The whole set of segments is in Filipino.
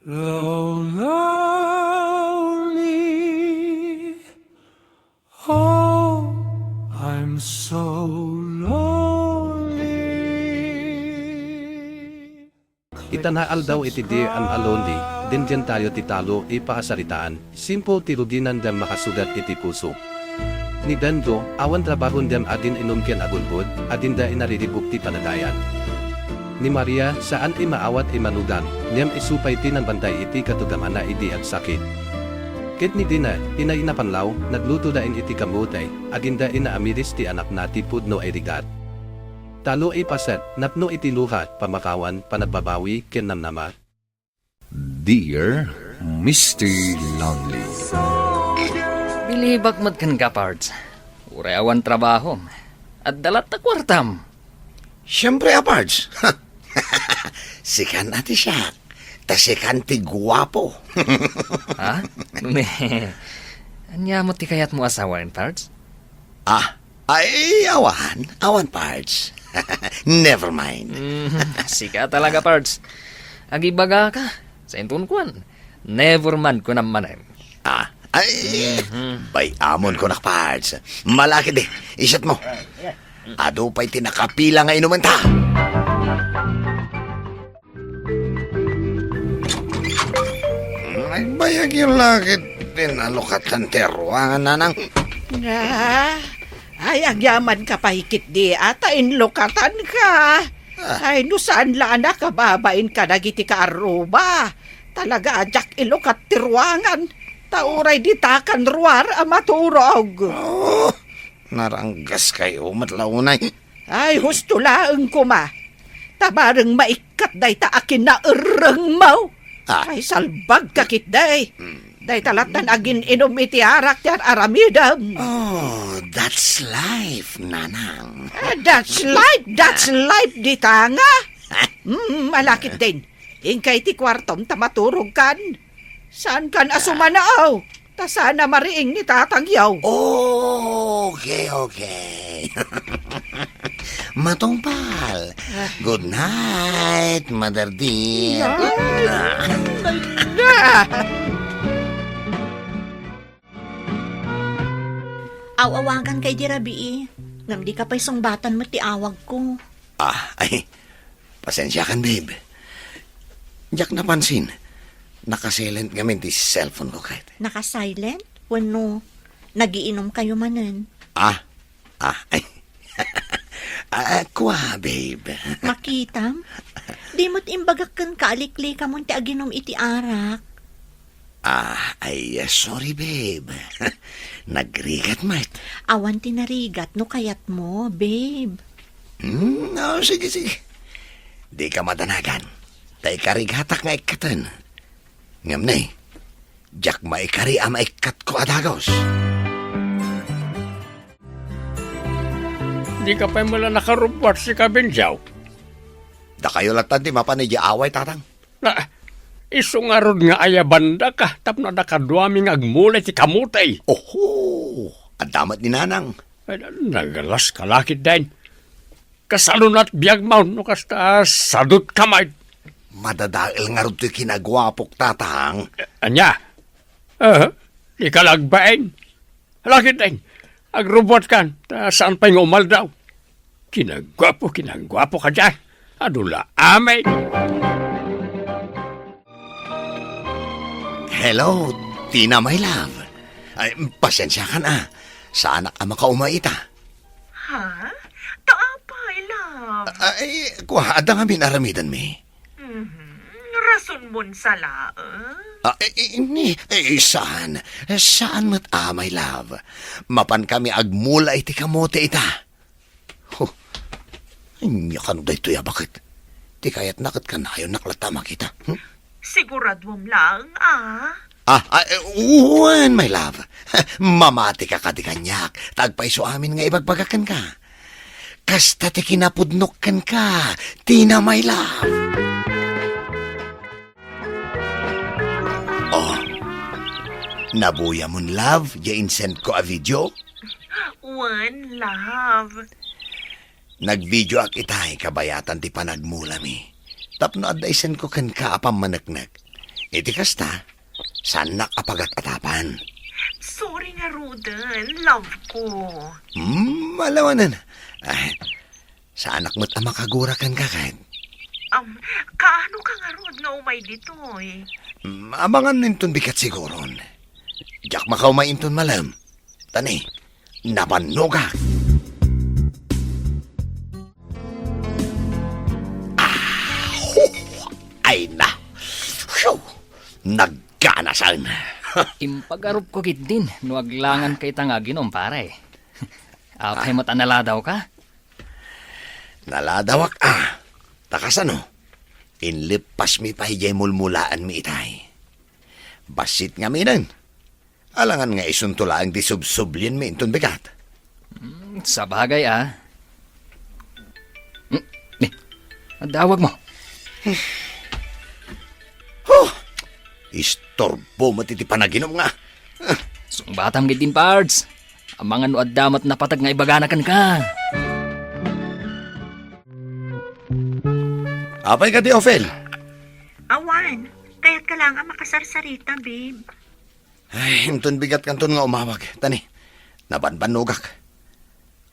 Lonely, oh, I'm so lonely. Itanaal daw iti di an alonli, din dyan tayo titalo ipaasaritaan, simple tirudinan dem makasugat iti puso. Ni Dando, awan trabahon dem adin inumken agulbod, adin da inariribuk ti panadayan. Ni Maria, saan imaawat imanugan, niyam isupay ti ng bantay iti katugamana iti at sakit. Kit ni Dina, inainapanlaw, nagluto dain iti kamutay, agin da inaamiris ti anak na ti pudno ay rigat. Talo ay paset, napno iti luhat, pamakawan, panagbabawi, kinamnamat. Dear Mr. Lonely. Bilibag kan ka, parts. Uray awan trabaho. At dalat na kwartam. Siyempre, Apards. Sikan ati siya. Ta sikan ti guwapo. Ha? Anya mo ti kayat mo asawa rin, parts? Ay, awan, Pards. Never mind. Sika talaga, parts. Agibaga ka. Sa intun kuan. Never man ko naman. Bay amon ko na, Pards. Malaki di. Isat mo. Ado pa'y tinakapila nga inuman ta. Nagbayag yung lakit din alokatan teruangan nanang. Ay, agyaman ka pahikit di ata inlokatan ka. Ay, no saan laan na kababain ka nagiti ka aruba. Talaga ajak ilokat tiruangan. Tauray ditakan ruar amaturog. Naranggas kayo matlaunay. Ay, husto laeng kuma. Tabareng maikat day ta akin na ereng mo. Ay, salbag kakit day. Day talatan agin inom iti arak yan aramidam. Oh, that's life, nanang. That's life, ditanga. Malakit din. Ingkay ti kwartom tamaturog kan. Saan kan asumanaaw? Ta sana mariing ni tatangyaw. Okay. Matungpal. Good night, Mother dear. Awawagan kay di Rabi ngam di ka pa'y sungbatan mo ti awag ko. Ay, pasensya kan, babe. Diyak napansin. Nakasilent gamin ti cellphone ko kahit. Naka-silent? Wano, nagiinom kayo manen. Ay. Kuha, babe. Makitam? Di mo't imbagak kan kaalikli ka mo ti aginom iti arak. Sorry, babe. Nagrigat, mate. Awan ti narigat no kayat mo, babe. Sige. Di ka madanagan. Tay karigatak nga ikatan. Ngam na Jack maikari maikat ko adagos. Di ka pa mula nakarupwat si Kabinjaw. Da kayo latan di mapanidya away, tatang. Na, isungarod nga ayabanda ka, tapno na kadwaming agmulay ti kamutay. Adamat ni nanang. Ay, nagalas kalakit din. Kasalunat biyag maun, no kasta sadut kamay. Madadail nga rin ito'y kinagwapok, tatang. Anya? Di ka lagbain. Lakit din. Agrobot kan, saan pa'y ngumal daw. Kinagwapo ka dyan. Adula amay. Hello, Tina, my love. Ay, pasensya ka na. Saan ka makaumaita? Ha? Taapay, love. Ay, kuha, adang amin aramidan mi. Rason mon sala, Saan? Saan mat my love? Mapan kami agmula iti kamote ita. Nyakan da ito ya, bakit? Di kaya't nakat ka na yun naklatama kita. Siguradwom lang, Uwan, my love. Mamati ka di kanyak. Tagpaiso amin nga ibagbagakan ka. Kasta ti kinapudnok ka. Tina, my love. Nabuya mon, love. Ya-insend ko a video. One, love. Nag-video ak itay kabayatan ti panagmula mi. Tapno ad-isen ko kan ka apam manaknak. Iti kasta, sanak apagat-atapan. Sorry nga, Ruden. Love ko. Malawanan. Sa anak mo't makagurakan ka kahit. Kaano ka nga, Rod, nga umay dito eh? Abangan ninton bikat siguron. Diyak makaumay inton malam. Tani, napanogak. Ay na. Phew! Nagkanasan. Impagarup ko gid din, nuaglangan kay tangaginom, pare. Apay mo't anala daw ka? Naladawak Takas ano? Inlipas mi pahijay mulmulaan mi itay. Basit nga minan. Alangan nga isuntulaan di subsublin mi inton bigat. Sa bagay, Dawag mo. Istorbo matiti panaginom nga. Sungbatam gid din, pards. Amangan no addamat na patag nga ibaganakan ka. Apay ka di, Ophel. Awan, kaya't ka lang makasarsarita, babe. Ay, inton bigat kanton nga umawag. Tani, nabanbanugak.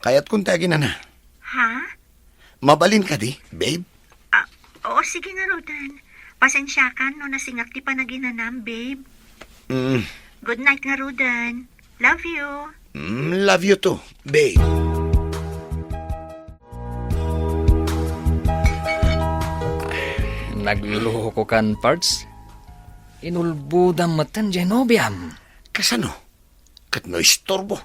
Kaya't kung tagin na. Ha? Mabalin ka di, babe? Oo, sige na, Rodan. Pasensya ka no nasingak di pa naginanam, babe. Good night nga, Rodan. Love you. Love you too, babe. Nagluluho ko kan, pards. Inulbudam matan Genobiam. Kasano? Kat no istorbo.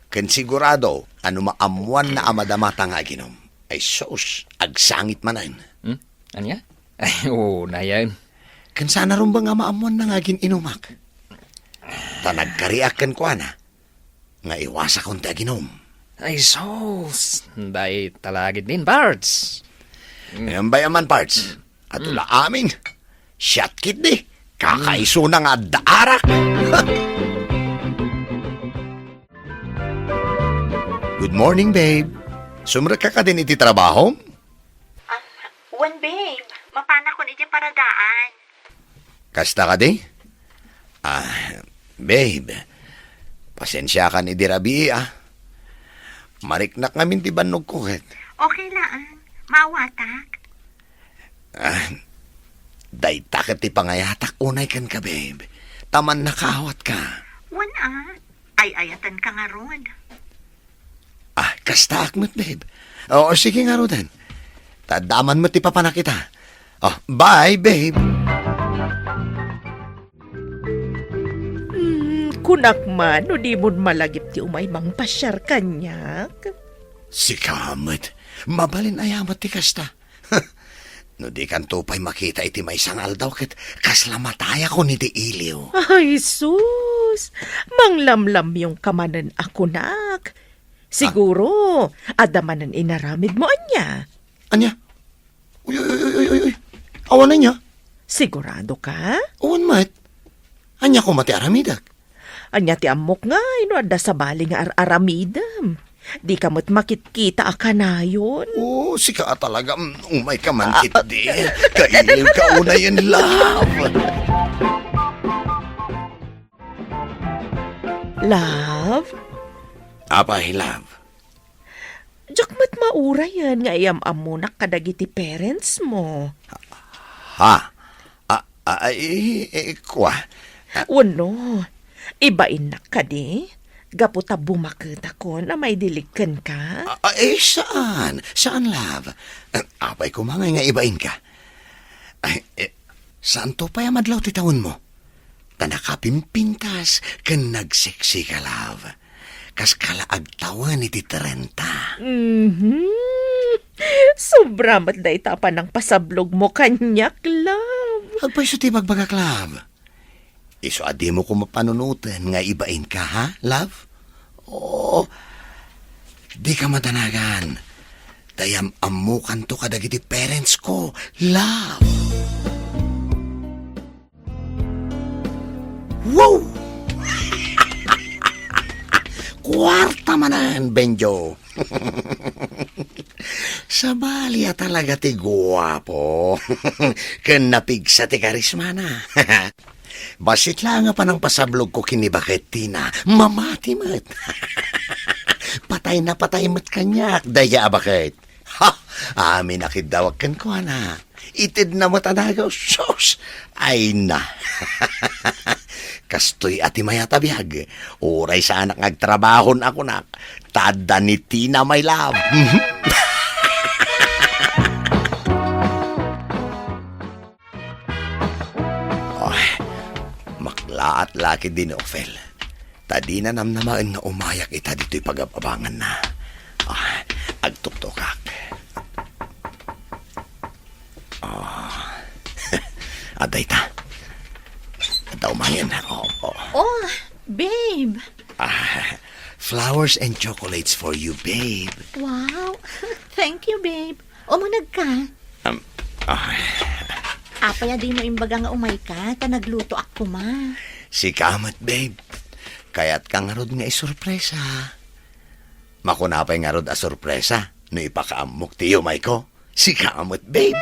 Kan sigurado, ano maamuan na amadamata nga ginom. Ay sos, agsangit manan. Anya? Ay, oo na yan. Kan sana rin ba nga maamuan na nga inumak? Ta nagkariakan ko na. Nga iwasa kong ginom. Ay, sos. Day talagid din, pards. Ngayon ba yaman, parts? At ula amin. Shot kid di. Kakaiso na nga daarak. Good morning, babe. Sumra ka din iti trabaho? Wan, babe. Mapana ko iti paradaan. Kasta ka di? Babe. Pasensya ka ni Dirabi, Mariknak ngamin ti banog ko, Okay lang. Mawatak. Day takit ti pangayatak unay kan ka, babe. Taman nakawat ka. Wan, Ay, ayatan ka nga, Rod. Kasta akmet, babe. Oo, sige nga, Rodan. Tadaman mo ti papanakita. Bye, babe. Kunak man, no di mo malagip ti umay mang pasyar kanyak. Si Kamet. Mabalin ayamat ti kasta. No di kan tupay makita iti may isang aldaw ket kaslamataya ko ni ti iliw. Ay, sus! Manglamlam yung kamanan ako, nak. Siguro, adamanan inaramid mo, anya. Anya? Uy. Awan na niya. Sigurado ka? Awan mat. Anya ko mati aramidak. Anya ti amok nga, ada sa bali nga aramidam. Di ka mo't makitkita akanayon. Sika talaga. Umay ka man kit di. Kailiw ka una yan, love. Love? Apay, love. Diyak mat maura yan nga iyam-am mo na kadagiti parents mo. Ha? Kwa? Wano, ibain na ka di? Gaputa bumakita ko na may dilikan ka? Saan? Saan, love? Apay ko mga nga ibain ka. Saan to pa yamadlaw titawon mo? Tanakapimpintas kan nagseksi ka, love. Kas kalaag tawan iti 30. Sobra mat da itapan ng pasablog mo kanyak, love. Agpay so ti magbagak, love. Iso adi mo ko mapanunutan nga ibain ka, ha, love? Di ka matanagan. Dayam amukan to kadagiti parents ko, love. Wow! Kwarta manan, Benjo. Sa balya talaga ti guwapo. Ken napigsa ti karisma na. Basit lang nga pa ng pasablog ko kinibakit tina. Mamati mat. Patay na patay mat kanyak. Daya bakit? Ha! Amin akidawag kan ko na. Itid na matanagaw. Sos! Ay na. Kastoy ati mayata biyag. Oray sa anak ngagtrabahon ako nak. Tada ni Tina my love. Maklaat laki din Ophel. Tadi na namnamaan nga umayak ita dito'y pagababangan na. Agtuktukak. Aday ta. Adaw mangin. Oh, babe. Flowers and chocolates for you, babe. Wow. Thank you, babe. Umunag ka. Apaya din mo imbaga nga umay ka, ta nagluto ako ma. Si kamat, babe. Kaya't kang ngarod nga isurpresa. Makunapay ngarod a surpresa. No ipakaamok tiyo, may ko. Si kamat, babe.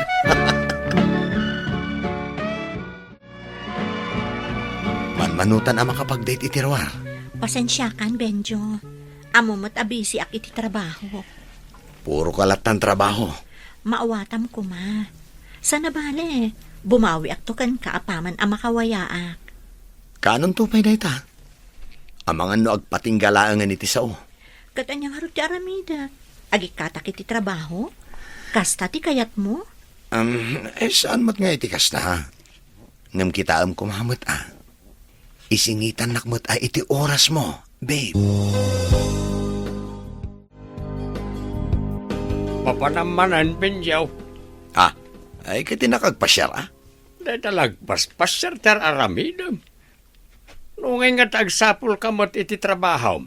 Manmanutan ang makapag-date itirwar. Pasensya kan, Benjo. Amumot abisi ak iti trabaho. Puro kalat ng trabaho. Maawatam ko ma. Sana bale, bumawi ak to kan kaapaman ang makawayaak. Kanon tupay na ita? Amangan no agpatinggalaangan iti sao. Katanyang harot ti aramida. Agikatak iti trabaho? Kasta ti kayat mo? Saan mo't nga itikas na ha? Ngam kita kumamot Isingitan nakmot iti oras mo, babe. Papanamanan, Benjaw. Ay kati nakagpasyar Dahil talagpas-pasyar tar aramidam. Nungay nga tagsapul kamot iti trabaho.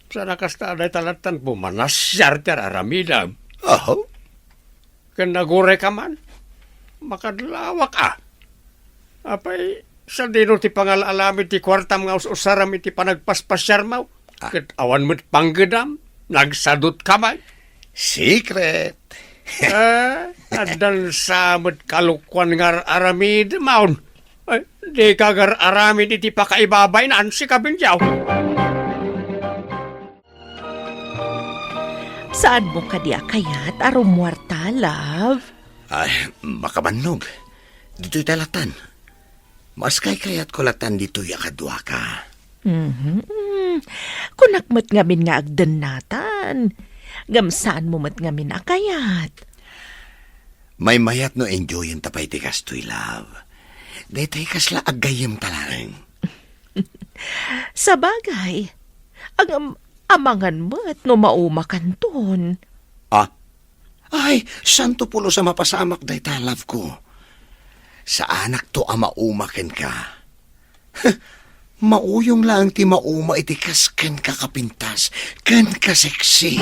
Sa nakasta dahil talatan pumanasyar tar aramidam. Oh? Kan nagure ka man. Makadlawak Apay, sa dino ti pangalalamit ti kwartam nga usaram iti panagpaspasyar mo. Kat awan mo't panggedam. Nagsadot kamay. Secret. Adal samot kalukwan ngar aramid maun. Di kagar aramid iti pakaibabay na ansi kabinjaw. Saan mo kadiya kayat arumwarta, love? Ay, makabannog. Dito'y talatan. Mas kayat ko latan dito'y akadwa ka. Kunakmat ngamin nga agdan natan. Gamsaan mo mat ngamin akayat. May mayat no enjoy yung tapay ti kastoy, love. Daytay kasla agayem talang. Sa bagay, ang amangan mo't no maumakan ton. Ay, santo pulo sa mapasamak dayta, love ko. Sa anak to maumaken ka. Mauyong lang ti mauma iti kasken kakapintas, ken kaseksi.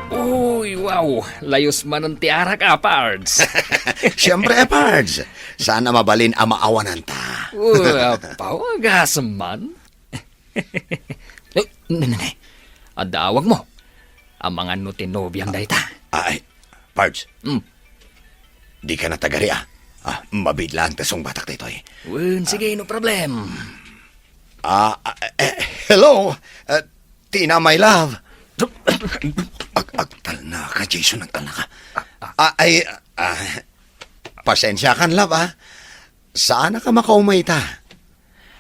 Uy, wow. Layos man ang tiara ka, Pards. Siyempre, Pards. Sana mabalin ang maawanan ta. Pawagas man. Nanay, adawag mo. Ang mga nutinobiyang dayta. Ay, Pards. Di ka na tagari mabidla ang tasong batak dito Sige, no problem. Hello, Tina, my love. Agtal na ka, Jason, agtal na ka. Pasensya kan, love, Saan ka makaumay ta?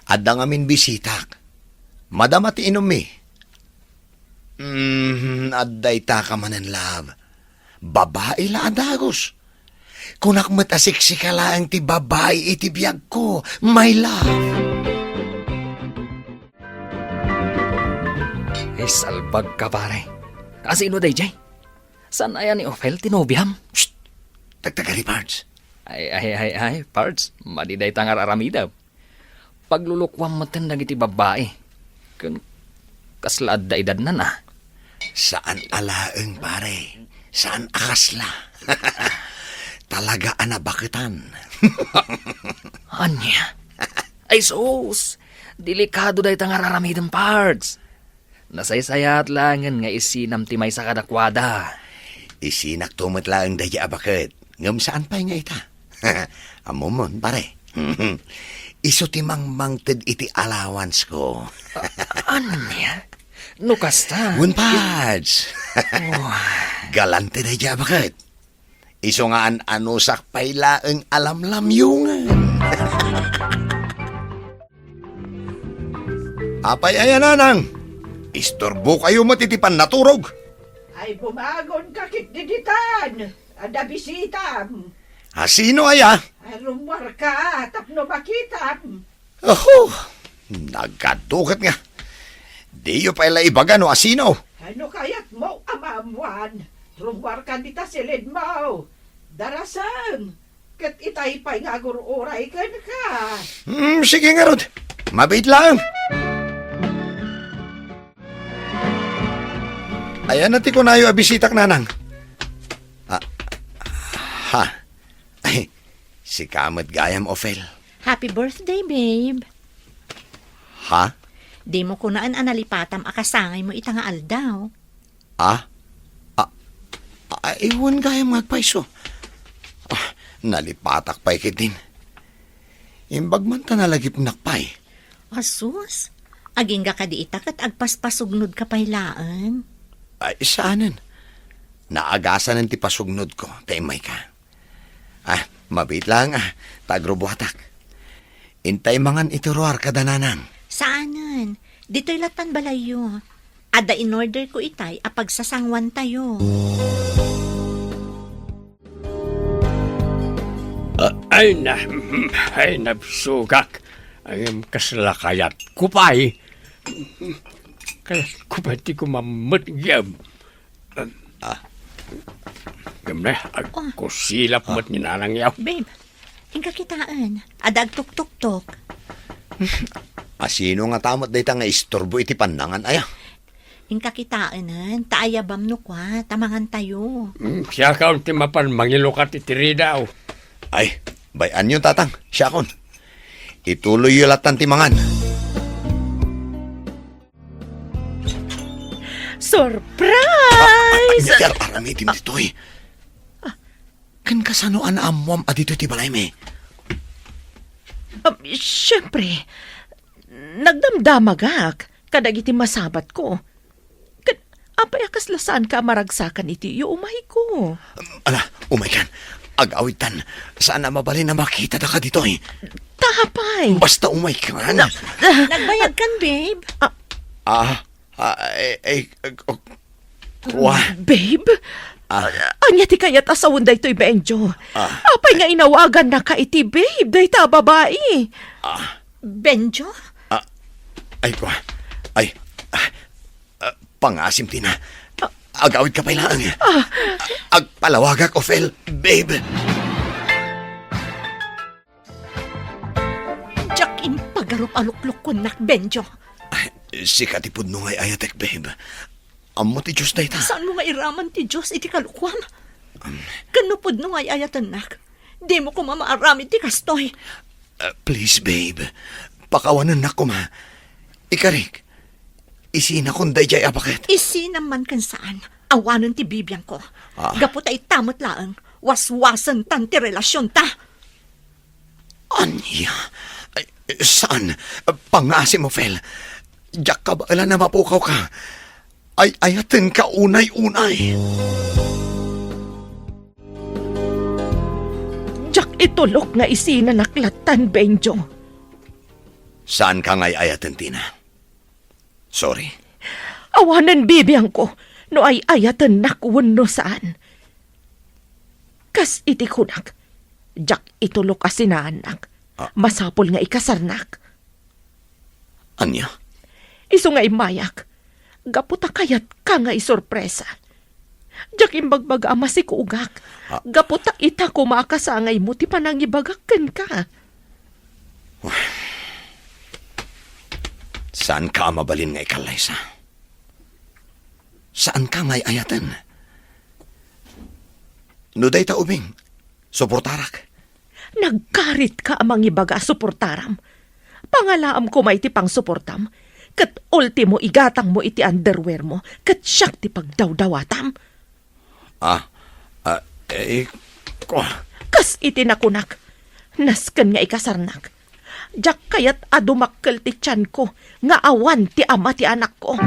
Adda ngamin bisitak. Madam at inom mi. Adday ta ka manan, love. Babae la adagos. Kunak matasiksi ka lang ti babae iti biyag ko, my love. Salbag ka, pare. Sino day, Jay? San ayan ni Ophel tinobiyam? Shh! Tagtagari, Pards. Ay, Pards. Madiday tangar aramida. Paglulukwam matan na iti babae. Kaslaad da edad na. Saan alaeng, pare? Saan akasla? Talaga anabakitan. Anya? Ay, sus! Delikado day tangar aramidang, Pards. Nasaysayat langan nga isinam ti may sa kadakwada. Isinak tumot lang daya bakit. Ngam saan pa nga ita? Amumon, pare. Iso ti mangted iti allowance ko. Ano niya? No kasta. Wunpads. Galante daya bakit? Iso nga ano sakpay laeng alamlamyungan. Apay ayan nanang. Istorbo kayo matitipan naturog. Ay bumagon ka kitdiditan. Ada bisita. Sino aya? Ay rumwar ka. Tapno makita. Oh, nagkatukat nga. Di yo pala ibaga no asino. Ano kaya't mo amamuan? Rumwar ka dita silid mo. Darasang. Kat itay pa'y nga gururay ka na ka. Sige nga Rod. Mabait lang. Ayan na ti ko na yung abisitak nanang. Ay, si Kamat Gayam Ophel. Happy birthday, babe. Ha? Di mo kunaan analipatam akasangay mo itanga aldaw. Iwan Gayam magpaiso. Nalipatak pa'y kitin. Imbag man ta nalagip nakpay. Asus, aging ga ka di itakat agpaspasugnod ka pailaan. Ay, saanan? Naagasan ng tipasugnod ko, taimay ka. Mabit lang, tagrubuhatak. Intay mangan ituruar kadananang. Saanan? Dito'y latan balayo. Ada in order ko itay apagsasangwan tayo. Ay nabsugak. Ay kasalakayat kupay. Kaya kupay ti ko mamut gyam. Gamna, ako silap mo't ninanang yaw. Babe, ingka kitaan. Ada agtuk-tuk-tuk. Sino nga tamot day nga istorbo iti pandangan aya? Ingka kitaanan, taayabam no kwa, tamangan tayo. Siya ka ti mapan mangilukat itiri daw. Ay, bayan yun tatang, siya kon. Ituloy yung latan timangan. Surprise! Anyar aramitin dito'y. Kan kasanoan amuam adito ti balay me. Siyempre, nagdamdamagak kadagiti masabat ko. Apay akaslasan ka maragsakan iti yung umay ko. Umay kan. Agawitan. Saan na mabalin na makita na ka dito'y. Tapay! Basta umay kan. Nagbayad kan, babe? Kuha. Babe? Anya ti kayat asawon da ito'y Benjo. Apay nga inawagan na ka iti, babe. Da ita babae. Benjo? Ay, kuha. Ay, pangasim tina. Agawid ka pa ilang. Agpalawagak, Ophel, babe. Jack in pagarup-alukluk ko nak, Benjo. Si katipod nung ay ayatek, babe. Amo ti Diyos na ita. Saan mo nga iraman ti Diyos iti kalukwan? Kanupod nung ay ayatan nak. Di mo ko mamaarami ti kastoy. Please, babe. Pakawanan na ko, ma. Ikarik. Isina kong dayjay abaket. Isi naman kan saan. Awanon ti bibiyang ko. Gapot ay tamot laang. Waswasan tan ti relasyon ta. Anya? Saan? Pangasim mo, Fel. Diyak ka ba na mapukaw ka? Ay ayatin ka unay-unay. Jack itulok nga isina naklatan, Benjo. Saan ka nga'y ayatin, Tina? Sorry. Awanan bibiyang ko, no ay ayatan nakuwan no saan. Kas iti kunak, Jack itulok asinaanak. Masapol nga ikasarnak. Anya? Iso nga imayak. Gaputa kayat ka nga isorpresa. Jack imbagbaga ama si kuugak. Gaputa ita kumakasangay mo ti panangibagakan ka. Saan ka mabalin nga ikalaysa? Saan ka nga'y ayatan? Nuday ta ubing, suportarak. Nagkarit ka amang ibaga suportaram. Pangalaam ko may ti pang suportam. Kat ultimo igatang mo iti underwear mo, kat siyak ti pagdawdawatam. Kas iti nakunak, nasken nga ikasarnak. Jak kayat adumakkel ti tiyan ko, nga awan ti ama ti anak ko.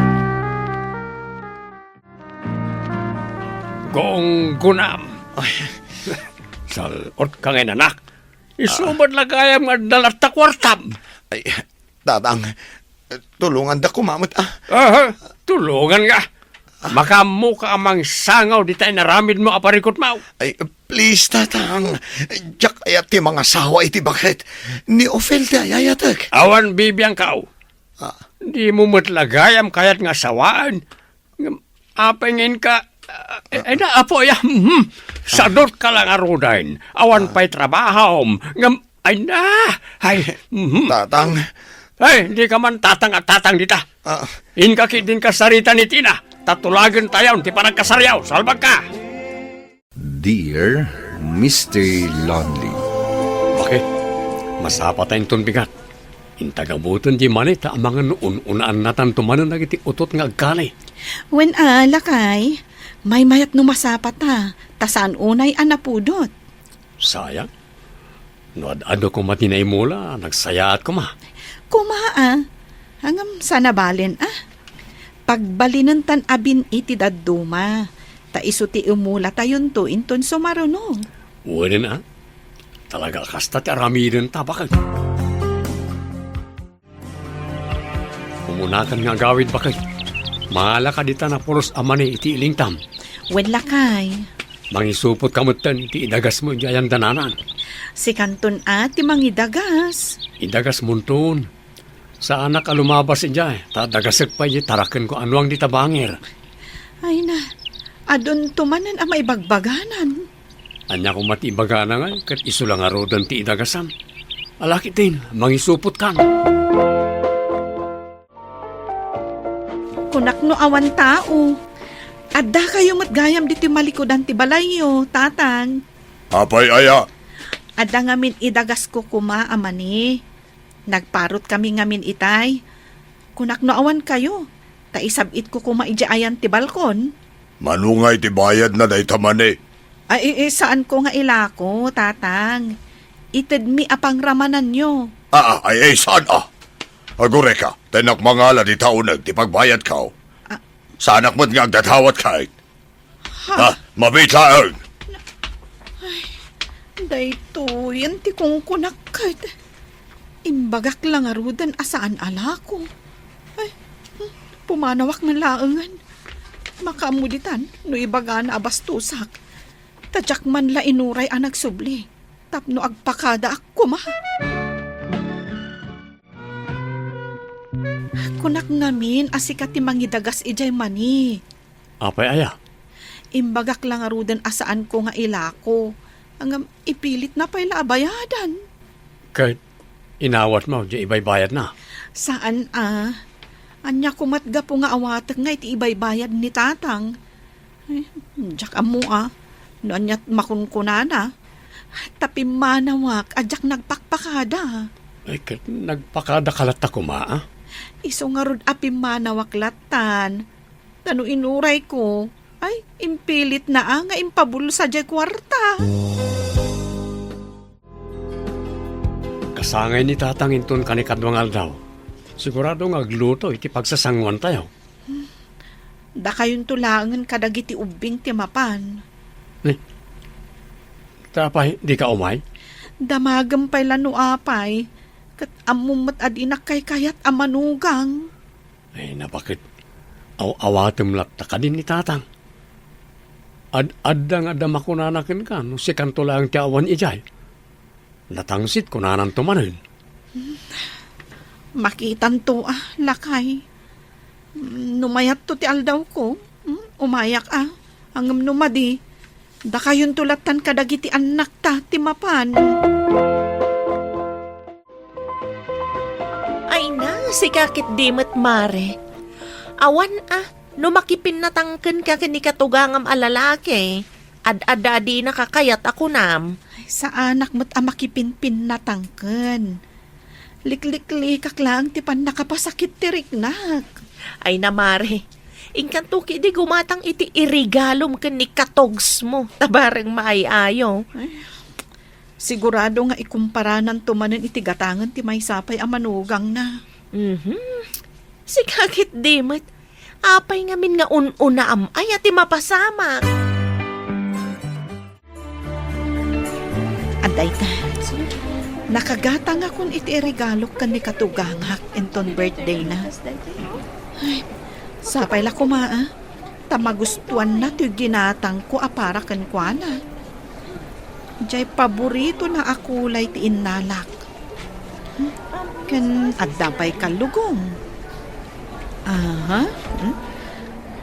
Gong gunam. Salot ka ngayon, anak. Isumad lagayam nga dalat kwartam. Ay, tatang, tulungan da kumamot Tulungan nga. Makamu ka amang sangaw di tayo naramid mo aparikot mo. Ay, please, tatang. Jak ayat ti mga sawa iti bakit. Ni Ofel ti ayayatek. Awan bibiyang kao. Di mo matlagayam kayat nga sawaan. Apengin ka. Na apo ya. Sadot ka lang arudain. Awan pa'y trabaho. Ay na. Tatang. Ay, di ka man tatang at tatang dita. Inkakidin ka sarita ni Tina. Tatulagan tayo, ti parang kasaryaw. Salbag ka. Dear Mr. Lonely. Bakit? Masapa tayong tunbigat. Intagabutan di manita ang mga noon-unaan natan tumanan nagiti utot nga agkalay. Wen lakay, may mayat no masapat tasaan unay anapudot. Sayang. Noad-ado ko matinay mula, nagsayaat ko ma. Kumaa, hangam sana balin Pagbalinan tan abin iti dadduma, ta isuti umula tayon to inton sumarunog. Uwin na. Talaga kasta ti aramirin tabakag. Umunakan nga gawid bakag. Maala ka dita na pulos amani iti ilingtam. Wen lakay, Mangisupot kamutan iti idagas mo iti ayang dananan. si kanton ti mangidagas. Idagas munton. Sa anak ka lumabas ijay, tadagasag pa iti tarakan ko ano ang ditabangir. Ay na, adon tumanan may bagbaganan. Anya ko matibagana nga, kat iso lang arodan ti idagasan. Alaki din, mangisupot kan. Kunak no awan tao. Adda kayo matgayam diti malikodan ti balayo, tatang. Apay aya. Adda ngamin idagas ko kuma amani. Nagparot kami ngamin itay. Kunak no awan kayo. Ta isabit ko kuma ijaayan ti balkon. Manungay ti bayad na day tamani. Ay, saan ko nga ilako, tatang? Ited mi apang ramanan nyo. Ay, saan Agure ka, tenak mangala di taunag ti pagbayad ka. Sanak mo't nga agdatawat kahit. Mabitlaang. Dayto, yan ti kong kunakad. Imbagak lang arudan asaan alako. Ay, pumanawak man laangan. Makamuditan, no ibaga na abastusak. Tadyak man la inuray ang nagsubli. Tapno agpakada ako ma. Kunak ngamin asikat ti mangidagas ijay mani. Apay aya? Imbagak lang arudan asaan ko nga ilako. Hanggang ipilit na pa'y labayadan. Kahit inawat mo, di ibay-bayad na. Saan Anya kumatga po nga awatag nga iti ibay-bayad ni tatang. Ay, jak amo No anyat makunkunana. Tapi manawak, adyak nagpakpakada. Ay, kahit nagpakada kalat ako ma, Iso nga rod api manawak latan. Tano inuray ko. Ay, impilit na nga impabulo sa jay kwarta. Kasangay ni tatang inton kanikadwangal daw. Sigurado nga agluto iti pagsasangwan tayo. Da kayon tulangan kadagiti ubing ti mapan. Tapay, di ka umay? Damagam pa'y lano apay. Kat amumat adinak kay kayat amanugang. Ay, napakit. Awatem lakta ka din ni tatang. Adda nga damakunanakin ka, no si kanto lang ti awan ijay. Natangsit ko nanan tumanin. Makitan to lakay. Numayat to ti aldaw ko. Umayak Hangam numadi. Da kayon tulatan kadagiti anak ta ti mapan. Ay na, si kakit dimot mare. Awan no makipinatangken ka kini katugangam alalaki. Ad-adadi na kakayat ako nam. Sa anak mo't makipinpin natangken. Liklik-likak lang ti pan nakapasakit ti riknak. Ay na Mare, inkanto ki di gumatang iti irigalom ken ni katogs mo. Tabareng maayayo. Sigurado nga ikumparanan tumanen iti gatangan ti may sapay amanugang na. Sigakit di met. Apay ngamin nga un-una ay ati mapasamak. Aday ta. Nakagatang akong iti regalo kan ni katugangak enton birthday na. Ay, sapay la kumaa. Tamagustuan na ti ginatang ko apara kan kuana. Diyay paborito na akulay ti innalak. Kan addapay kalugong. Aha.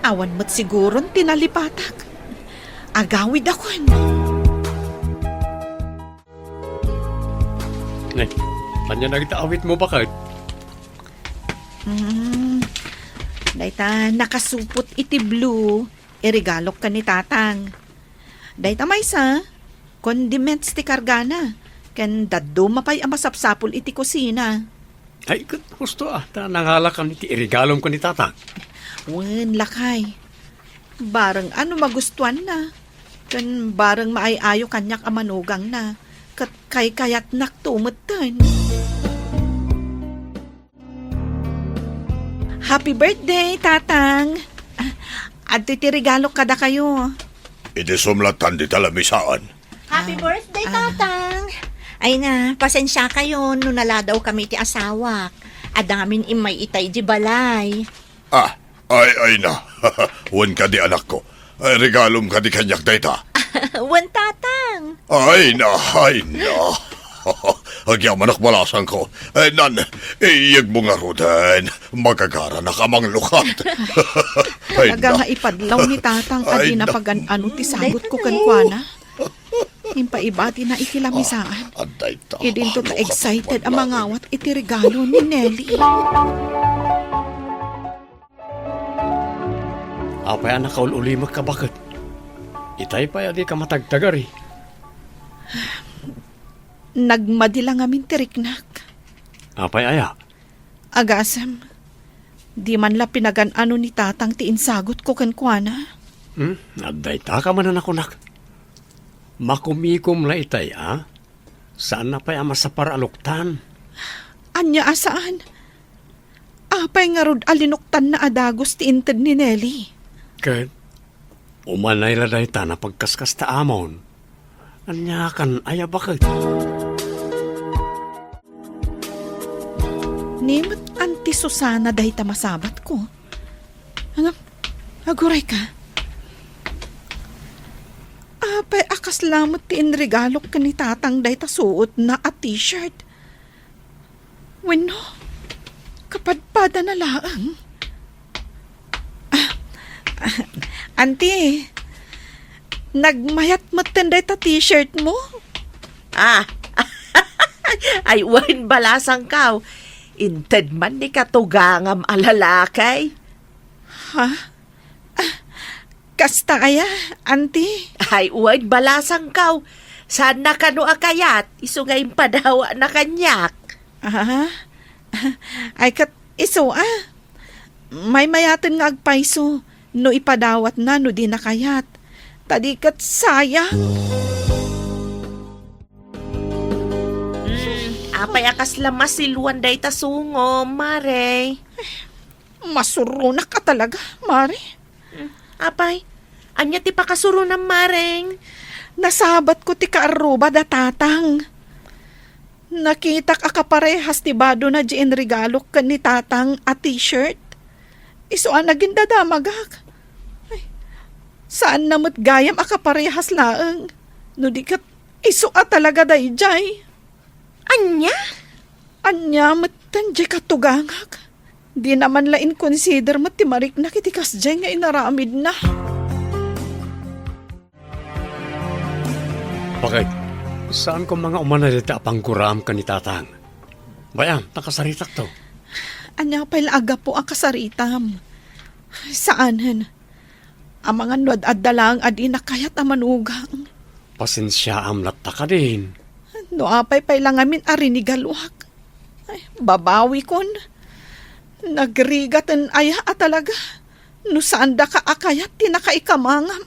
Awan mo't siguron tinalipatak. Agawid akon. Nay, kanya nagtaawit mo bakit? Dayta nakasupot iti blue. Iregalok ka ni tatang. Dayta may sa condiments ti kargana. Ken daddo mapay ang masapsapol iti kusina. Ay, gusto ta nangalakan iti irigalom ko ni tatang. Wen lakay. Barang ano magustuhan na. Ken barang maayayo kanyak amanugang na. Kat kay kayat naktumatan. Happy birthday, tatang. Adto ti regalo kada kayo. Iti sumlatan di talamisaan. Happy birthday, tatang! Ay na, pasensya kayo no naladaw kami ti asawak. Adamin imay itay di balay. Ay na. Wan ka di anak ko. Ay, regalom ka di kanyak dayta. Wan, tatang! Ay na. Agyaman akbalasan ko. Ay nan, iyag mo nga rodan. Magagara na kamang lukat. Ay Taga na. nga ipadlaw ni tatang adi Ay, na pagan-ano ti sagot ko kankwana. Impaibati na ikilamisaan. Aday ta. Idinto ta excited ang mangawat iti regalo ni Nelly. Apay anak kaululimag ka bakit? Itay pa di ka matagtagari. Nagmadilang amin tiriknak. Apay aya. Agasam, di man la pinagan-ano ni tatang ti insagot ko kankwana. Aday ta ka man anak kunak. Makumikom la itay, Saan na pa'y ama sa paraluktan? Anya asaan? Apay nga rod alinuktan na adagos ti inted ni Nelly. Kat, umanay la dahi ta na pagkaskas ta amon. Anya kan aya bakit? Nimot anti Susana dahi ta masabat ko. Aguray ka. Apay akas lamot ti inregalok ka ni tatang dahi ta suot na a t-shirt. Weno, kapadpada na laang. Auntie, nagmayat mo tinday ta t-shirt mo? Ay wan balasang kaw. Inted man ni katugangam alalakay. Ha? Kasta kaya, auntie? Ay wan balasang kaw. Saan na kano akayat? Iso ngayon padawa na kanyak. Ay kat iso May mayatin nga agpaiso. No ipadawat na no di nakayat. Tadi kat sayang. Apay akas lamas siluan day tasungo, Mare. Masurunak ka talaga, Mare. Apay, anya ti pakasuro ng Mareng. Nasabat ko ti kaaruba da tatang. Nakitak akaparehas ti bado na di regalo ka ni tatang a t-shirt. Iso naging dadamagak. Ay, saan namot gayam akaparehas laang? No di kat iso talaga day jay. Anya? Anya matan jay katugangak. Di naman lain consider mat ti marik na kitikas jay nga inaramid na. Bakit? Saan ko mga umanalita pangkuram ka ni tatang? Bayan, nakasaritak to. Anya pa'y aga po ang kasaritam. Saanan? Ang mga nuad at dalang adi na kaya't amanugang. Pasensya amlat ta ka din. No apay pa'y lang amin arinigaluhak. Babawi kon. Nagrigatan aya talaga. No saan da ka akayat tinakaikamangam.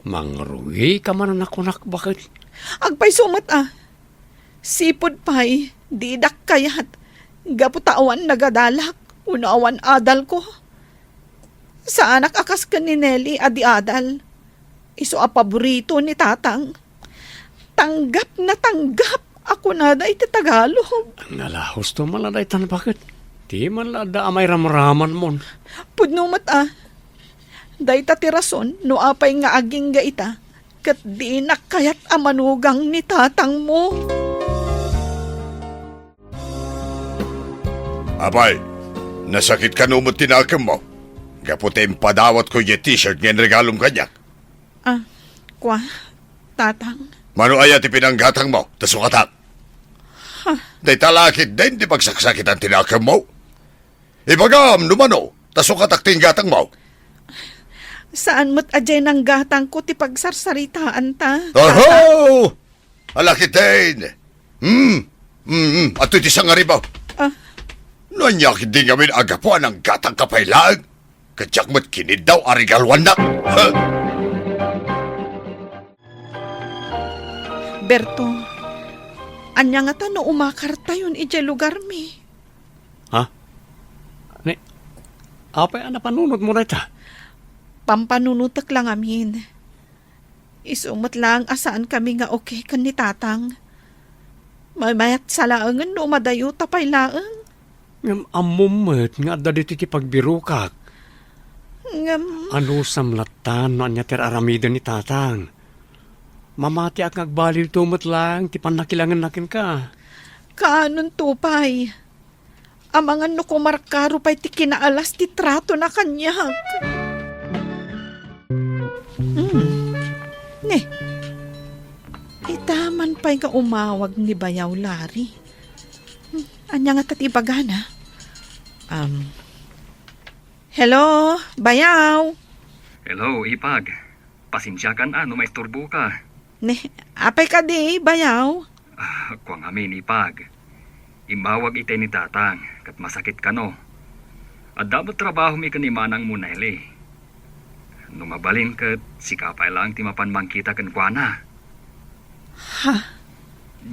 Mangrugi ka man nakunak bakit? Agpay sumat Sipod pay, didak kayat. Gaputawan nagadalak. Unawan adal ko. Sa anak akas ka ni Nelly adi adal. Iso a paborito ni tatang. Tanggap na tanggap. Ako na da iti Tagalog. Nalahos to maladay tan bakit? Di man lada amay ramraman mon. Pudnumat Dayta ti rason no apay nga aging ga ita. Kat di nakayat amanugang ni tatang mo. Abay, nasakit ka numot tinakam mo. Kaputi padawat ko yung t-shirt ngayon regalong kanyak. Kwa, tatang. Mano ayat ipinanggatang mo, tasukatang. Day talakit din di pagsaksakit ang tinakam mo. Ibagam numano, tasukatak tinggatang mo. Saan mo't ajay ng gatang ko ti pagsarsaritaan ta? Oho! Alakit din. At iti sang aribaw. Nanyakit din ngamin agapuan ang gatang kapailaan. Kadyak mo't kinid daw arigalwan na. Berto, anya nga ta no umakarta yun ijay lugar mi. Apay ang napanunod mo na ita? Pampanunutak lang amin. Isumot lang asaan kami nga okay kan ni tatang. Mamayat sa laangan no madayo tapay laang. Ngam amumet nga adda dito ti pagbirukak. Ngam, Ano samlatan no anya ter aramida ni tatang? Mamati ak nagbaliw tumot lang ti panakilangan nakin ka. kaanon tupay. Amangan no kumarkaro pa'y ti kinaalas ti trato na kanyak. Ne, itaman pa'y nga umawag ni Bayaw Lari. Anya nga tatibagana. Hello, Bayaw. Hello, Ipag. Pasensya kan may istorbo ka. Ne, apay ka di, Bayaw. Kuang amin, Ipag. Imawag ite ni tatang, kat masakit ka no. At dapat trabaho mi kanimanang muneli. Numabalin kat sikapay lang ti mapanmangkita kan kuana. Ha?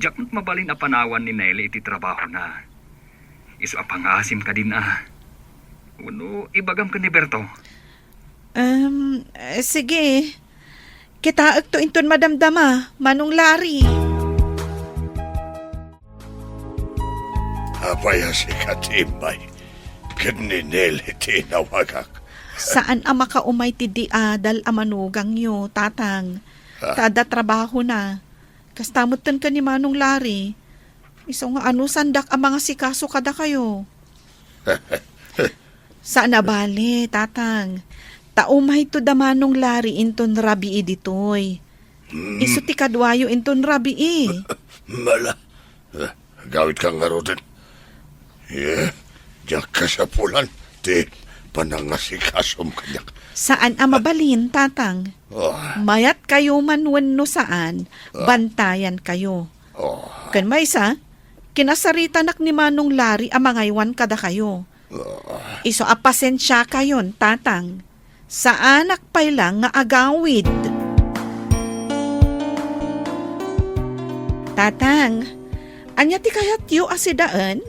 Jak mabalin a panawan ni Nelly iti trabaho na. Isu apangasim ka din Uno, ibagam ka ni Berto. Sige. Kita to inton madamdama, Manong Lari. Apaya si Katimbay. Kaninel tinawagak. Saan ang makaumay ti di adal amanugang yo, tatang? Tada trabaho na. Kastamutan ka ni Manong Lari. Iso nga ano sandak ang mga sikaso kada kayo. Saan na bali, tatang? Taumay to da Manong Lari inton rabi ditoy. Iso ti kadwayo inton rabi Mala. Gawit kang ngarotin. Diyak ka sa pulan. Ti panangasikasom kanyak. Saan ang mabalin, tatang? Mayat kayo man wenno saan, bantayan kayo. Kan may isa, kinasaritanak ni Manong Lari ang mangaywan kada kayo. Iso apasensya kayon, tatang. Sa anak pay lang nga agawid. Tatang, anya ti kayat yu asidaan?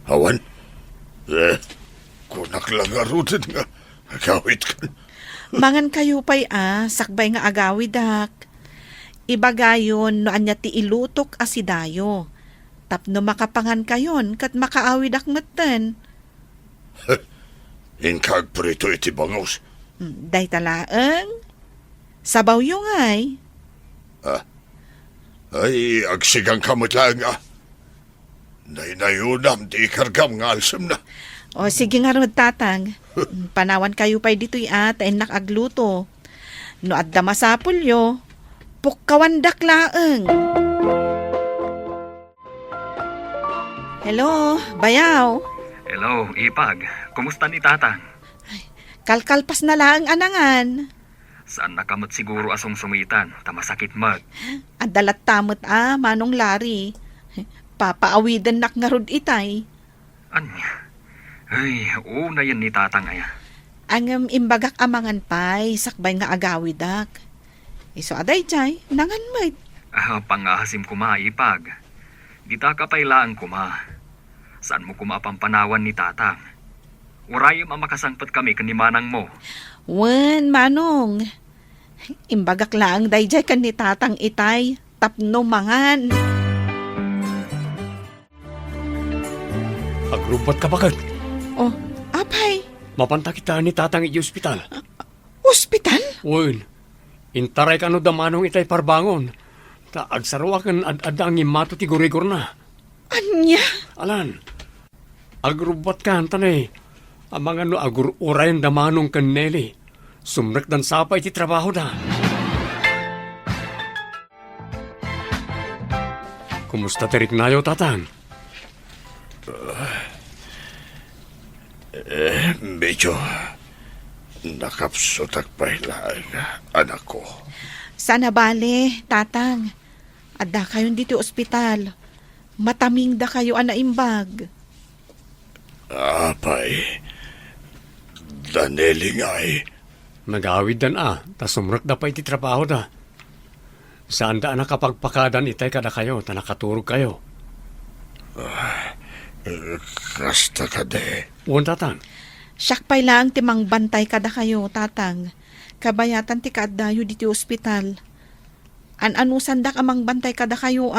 Awan? Kunak lang ngarotin nga. Agawit ka. Mangan kayo pa'y sakbay nga agawidak. Ibagayon no anya ti ilutok asidayo. Tapno makapangan kayon kat makaawidak matan. Inkag prito iti bangos. Day talaang. Sabaw yung ay. Ay, agsigang kamot lang Nainayunam, di kargam nga alsam na. O sige nga rin tatang. Panawan kayo pa'y dito'y tayo nakagluto. No adda masapul yo, pukkawandak laeng. Hello, Bayaw. Hello, Ipag. Kumusta ni tatang? Kalkalpas na laeng anangan. Saan nakamot siguro asong sumitan, tamasakit mag. Adalat tamot Manong Lari. Papaawidan nak nga rod itay. Anya? Ay, una yan ni tatang aya. Ang imbagak amangan pay, sakbay nga agawidak. Iso aday jay, nangan mo't. Pangahasim kuma ipag. Di ta kapailaan kuma. Saan mo kumapampanawan ni tatang? Urayam ang makasangpat kami kanimanang mo. Wen, manong. Imbagak lang dayjay kan ni tatang itay, tapno mangan. Agrubat ka bakit? Oh, apay, Mapanta kita ni tatang iti ospital. ospital? Uy, intaray ka no damanong itay parbangon. Ta agsarawakan ad-adang imato ti gurigor na. Anya? Alan, agrubat ka tanay. Ang mga no agur-urayan damanong kaneli. Sumrek dan sapa iti trabaho da. Kumusta tirik nayo, tatang? Medyo nakapsutak pa lang, anak ko. Sana bale, tatang. Adda kayon dito ospital. Mataming da kayo anaimbag. Apay, Daneli nga Nagawid dan ta sumrek da pa iti trabaho da. Saan da nakapagpakadan itay kada kayo, ta nakaturog kayo. Kasta ka de. Uwan, tatang. Siyak pay lang timang bantay kada kayo, tatang. Kabayatan ti kaddayo dito ospital. An-anusan dak amang bantay kada kayo,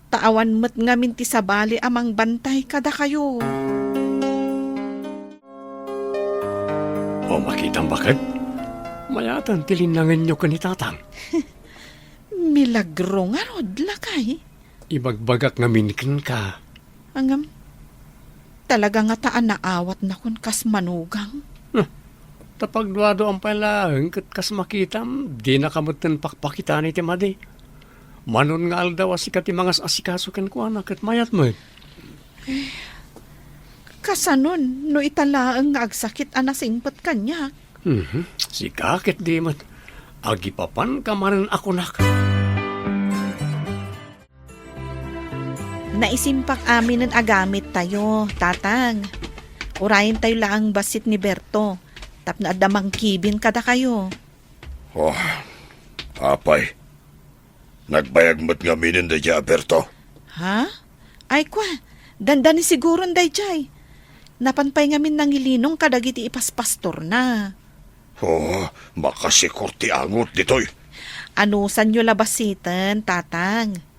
Taawan met ngamin ti sabali amang bantay kada kayo. O makitang bakit? Mayatan tilinangan nyo ka ni tatang. Milagro nga rod, lakay. Ibagbagak nga minikin ka. Angam, talaga nga taan naawat na kun kas manugang. Tapagduado ang palaang kat kas makitam, di nakamutin pakpakita ni timadi. Manon nga aldaw asikat ti mga asikaso ken ko anak at mayat mo. Kasanon, no italaang nga agsakit anasingpat kanya. Si kakit di mat. Agipapan ka maran ako nak. Naisimpak amin ng agamit tayo, tatang. Urayin tayo lang basit ni Berto. Tapno adamang kibin kada kayo. Oh, apay. Nagbayag mo't nga minin da dya, Berto. Ha? Ay kwa, dandani siguro day jay. Napanpay ngamin nang ilinong kadagiti ipaspastor na. Oh, makasikur ti angot ditoy. Anusan nyo labasitan, tatang?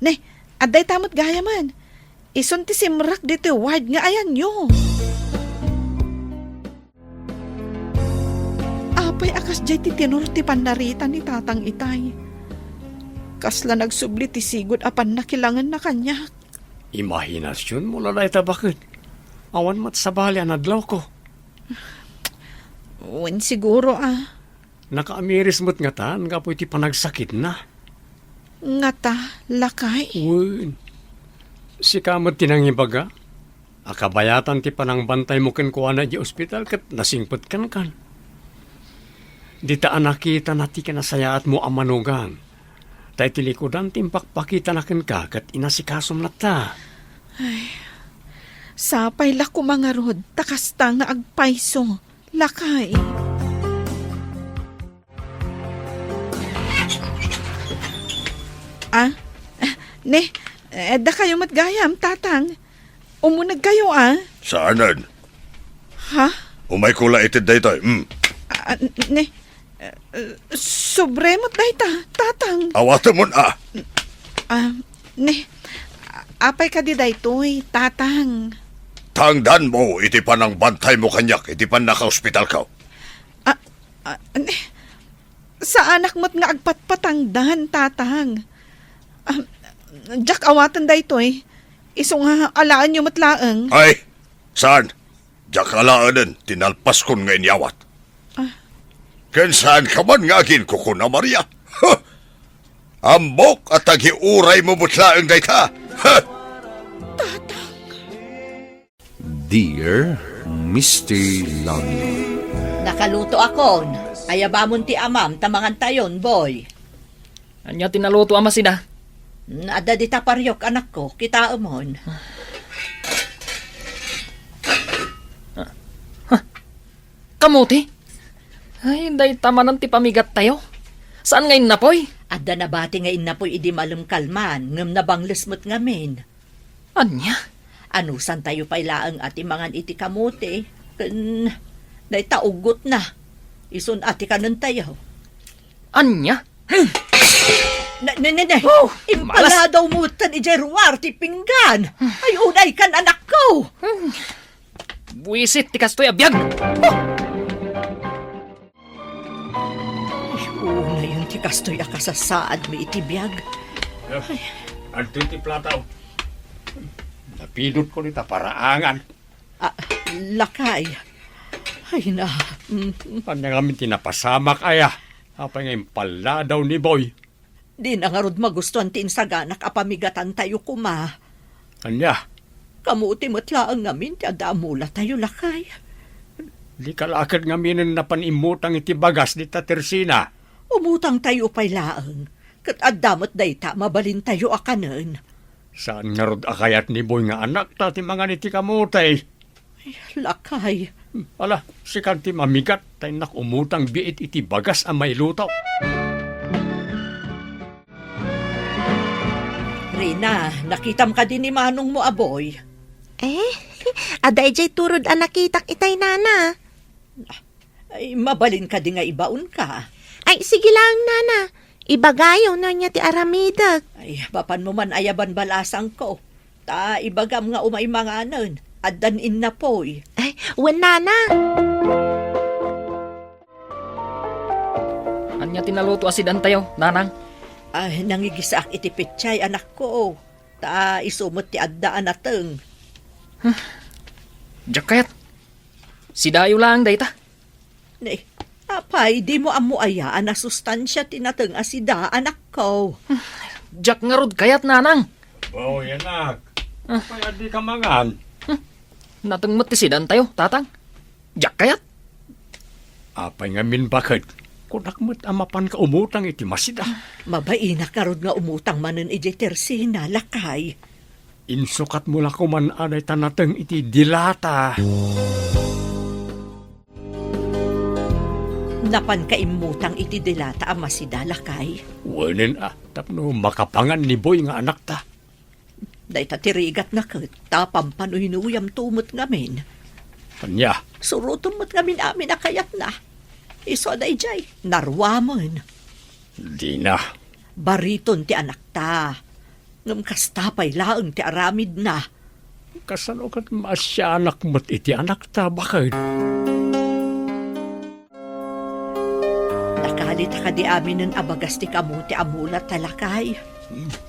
Ne, aday tamot gaya man. Ison ti simrak dito ward nga ayan nyo. Apay akas jay ti tinor ti panarita ni tatang itay. Kasla nagsubli ti sigod apan nakilangan na kanya. Imahinasyon mo lalay ta bakit? Awan mat sabali ang adlaw ko. Wen siguro Nakaamiris mo't nga ta, nga po iti panagsakit na. Ngata, lakay. Uy, si kamot tinangibaga. Akabayatan ti panang bantay mo ken kuha na di ospital kat nasingpot kan. Di taan nakita na ti kanasayaat mo ang manugang. Tay tilikodan timpakpakita na ken ka kat inasikasom na ta. Ay, sapay la ko mga rod, takasta nga agpaiso, lakay. Da kayo matgayam, tatang. Umunag kayo, Saanan? Ha? Umay kula itid da ito. Sobremot dayta, tatang. Awata mo na. Apay ka di daytoy, tatang. Tangdan mo, iti panang bantay mo kanyak, iti pan naka-hospital ka. Sa anak mo't nga agpatpatangdan, tatang. Jack awatan daytoy. Isong alaan nyo matlaang. Ay, saan? Diyak alaanan, tinalpas kon nga inyawat. Ken saan ka man nga agin ko na Maria? Huh! Ambok at tagiuray mo mutlaang dayta. Huh! Dear Mr. Longley, Nakaluto akon. Ayabamon ti amam tamangan tayon, boy. Anya tinaluto ama sina. Ada di taparyok anak ko, kita amon. Kamuti? Ay, day tamanan ti pamigat tayo. Saan ngayon na poy? Ada na bati ngayon na po idi malum kalman, ngam na bang lismot ngamin. Anya? Anusan tayo pailaang ati mangan iti kamote. Day taugot na. Isun ati kanon tayo. Anya? Oh, impala daw mo tan ijeruar ti pinggan. Ay, unay kan anak ko. Buisit ti kastoy abiyag. Una yun ti kastoy akasasaad mi itibiyag. Anto ti plataw. Napidot ko nita paraangan. Lakay. Ay na. Kanya kami tinapasamak aya. Apa nga impala daw ni Boy. Di na nga rod magustuhan tin saganak apamigatan tayo kuma. Kanya, Kamuti matlaang ngamin ti adamula tayo lakay. di kalakad nga minin na panimutang iti bagas di Tersina. Umutang tayo pay laang. Kat adamot dayta mabalin tayo akanon. Saan nga rod akayat ni Boy nga anak ta ti mga niti kamutay. Lakay. Ala, si kanti mamigat tay nak umutang biit iti bagas ang may lutaw. Rina, nakitam ka din ni Manong mo, aboy. Aday jay turod ang nakitak itay nana. Ay, mabalin ka din nga ibaon ka. Ay, sige lang nana. Ibagayaw na niya ti aramidag. Ay, bapan mo man ayaban balasang ko. Ta, ibagam nga umay manganon. Addanin na po'y. Ay, wen nana. Anya tinaluto asidan tayo, nanang? Ay, nangigisak iti pitsay anak ko. Ta, isumot ti addaan ateng. Jakayat. Si dayo lang dayta. Ne, apay, di mo amu ayaan na sustansya tinateng asida anak ko. Jak nga rod kayat, nanang. Boy, anak. Kaya di ka mangan. Natengmet ti sidan tayo, tatang. Jak kayat. Apay nga min bakit? Kunakmat amapan ka umutang iti masida. Mabaina karod nga umutang manen iti Tersina, lakay. Insukat mula ko man anay tanateng iti dilata. Napan ka imutang iti dilata ang masida, lakay. Wanin tapno makapangan ni Boy nga anak ta. Dayta tirigat na kat, tapam panuhinuyam tumot ngamin. Kanya, Surutumot ngamin amin na kayat na. Iso day jay, narwamon. di na. Bariton ti anak ta. Ngam kastapay laeng ti aramid na. Kasano kat masya anak mo't iti anak ta bakit? Nakalit ka di amin ng abagas ti kamuti amulat talakay.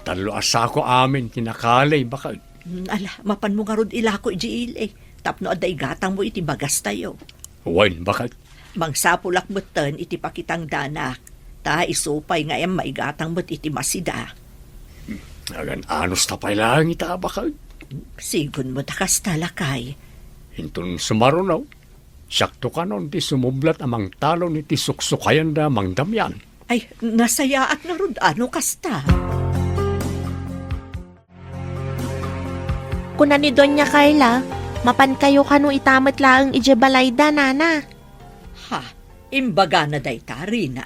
Talo asa ko amin tinakalay bakit? Ala, mapan mo nga rod ilako ijiil eh. Tapno aday gatang mo iti bagas tayo. Wain bakit? Mangsapulak moten iti pakitang danak. Ta isupay nga em maigatang mot iti masida. Agan anos tapay lang ita bakit? Sigun mo takas talakay. Hintun sumarunaw. Sakto ka nun ti sumublat amang talo ni ti suksukayan da mang damyan. Ay, nasaya at narod ano kasta. Kuna ni Doña Carla, mapan kayo kanu itamat laang ijebalayda nana. Ha, imbaga na day Rina.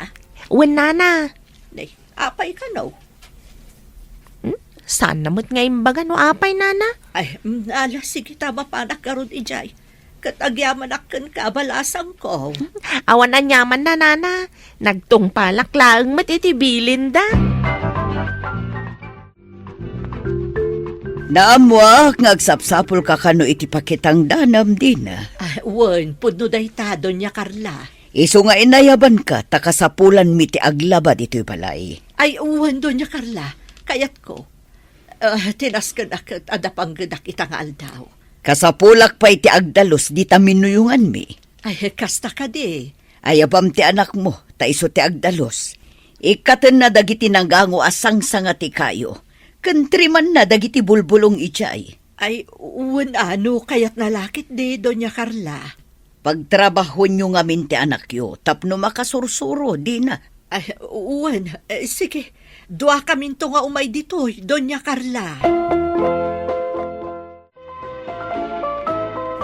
Wen nana. Nay, apay ka no. Saan namot nga imbaga no apay nana? Ay, ala, sige tama pa nakarod ijay. Katagyaman akan kabalasang ko. Awan na nyaman na nana. Nagtungpalak laang matitibilin da. Naamwak ngagsapsapul ka kano iti pakitang danam din. Ay, wen, pudno day ta, Doña Carla. Iso nga inayaban ka, takasapulan mi ti aglabad ito'y balay. Ay, wen, Doña Carla. Kayat ko. Tinaskan akat adapang gadak itang aldaw. Kasapulak pa iti agdalos, di ta minuyungan mi. Ay, kasta ka di. Ayabam ti anak mo, ta iso ti agdalos. Ikaten na dagiti nanggango asang sanga ti kayo. Kantriman na dagiti bulbulong ichay. Ay, wen ano, kayat nalakit di, Doña Carla. Pagtrabaho nyo nga min ti anak yo, tapno makasursuro, di na. Ay, uwan. Sige, dua kaminto nga umay ditoy, Doña Carla.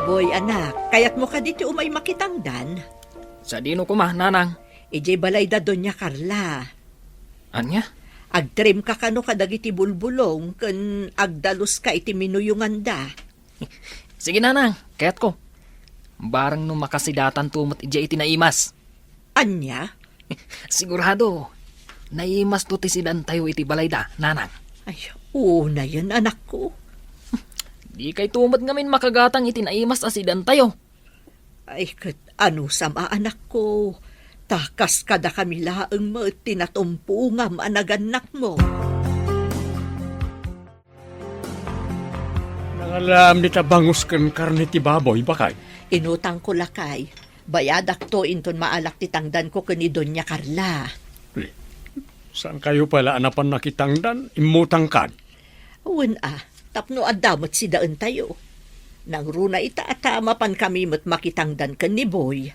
Boy, anak, kayat mo ka dito umay makitangdan? Sa dino ko nanang. Ijay balay da Doña Carla. Anya? Agtrim ka kano kadagiti bulbulong, kun agdalus ka iti minuyungan da. Sige nanang, kayat ko. Barang no makasidatan tumot ijay iti naimas. Anya? Sigurado, naimas to ti sidan tayo iti balay da, nanang. Ay, una yan, anak ko. Di kay tumot ngamin makagatang iti naimas asidan tayo. Ay, kat ano sama anak ko. Takas kada kami laang mo tinatumpungam anaganak mo. Nangalam ni tabangus kan karne ti baboy, bakay? Inutang ko lakay. Bayadak to inton maalak titangdan ko kani Doña Carla. Saan kayo pala anapan nakitangdan? Imutang kan? Uwan tapno adamot si daan tayo. Nang runa itaatama pan kami mat makitangdan kan ni Boy.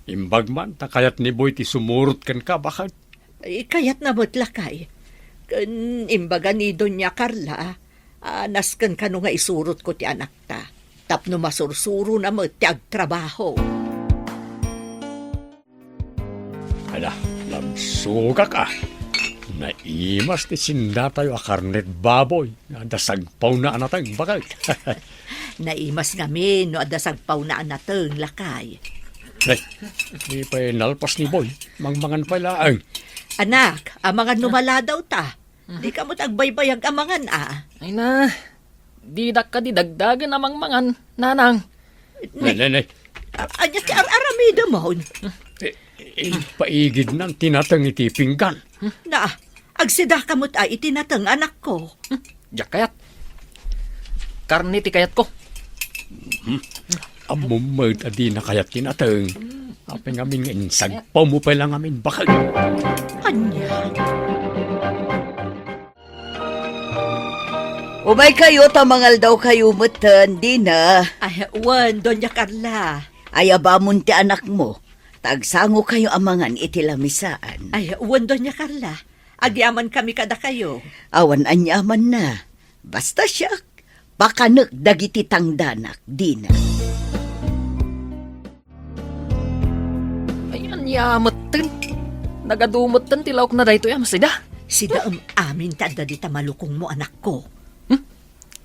Imbag man, takayat ni Boy ti sumurot kan ka, bakit? Ay, kayat na mo't lakay. Kan imbaga ni Doña Carla, naskan ka no nga isurot ko ti anak ta. Tapno masursuro na mo't ti agtrabaho. Ala, lamsuga ka. Naimas ti sinda tayo a karnet baboy. Nadasagpaw na anatang, bakit? Naimas ngamin no adasagpaw na anatang lakay. Ay, di pa nalpas ni Boy. Mangmangan pala ang. Anak, amangan numala daw ta. Di ka mo't agbaybayag amangan Ay na, didak ka di dagdagan amang mangan, nanang. Nanay. Anya ti aramida mo. Paigid ng tinatang iti pinggan. Na, agsida ka mo't itinatang anak ko. Diyak kayat. Karni ti kayat ko. Amumad adi na kayat tinatang. Apay ngamin ngayon, sagpaw mo pa lang amin bakal. Anya? Umay kayo, tamangal daw kayo matan, di na. Ay, uwan, Doña Carla. Ay, abamon ti anak mo. Tagsango kayo amangan iti lamisaan. Ay, uwan, Doña Carla. Agyaman kami kada kayo. Awan anyaman na. Basta siya, bakanek dagiti tangdanak, di na. Yametten. Nagadumetten ti lauk na dayto ya masida. Sida amin tada di tamalukong mo anak ko.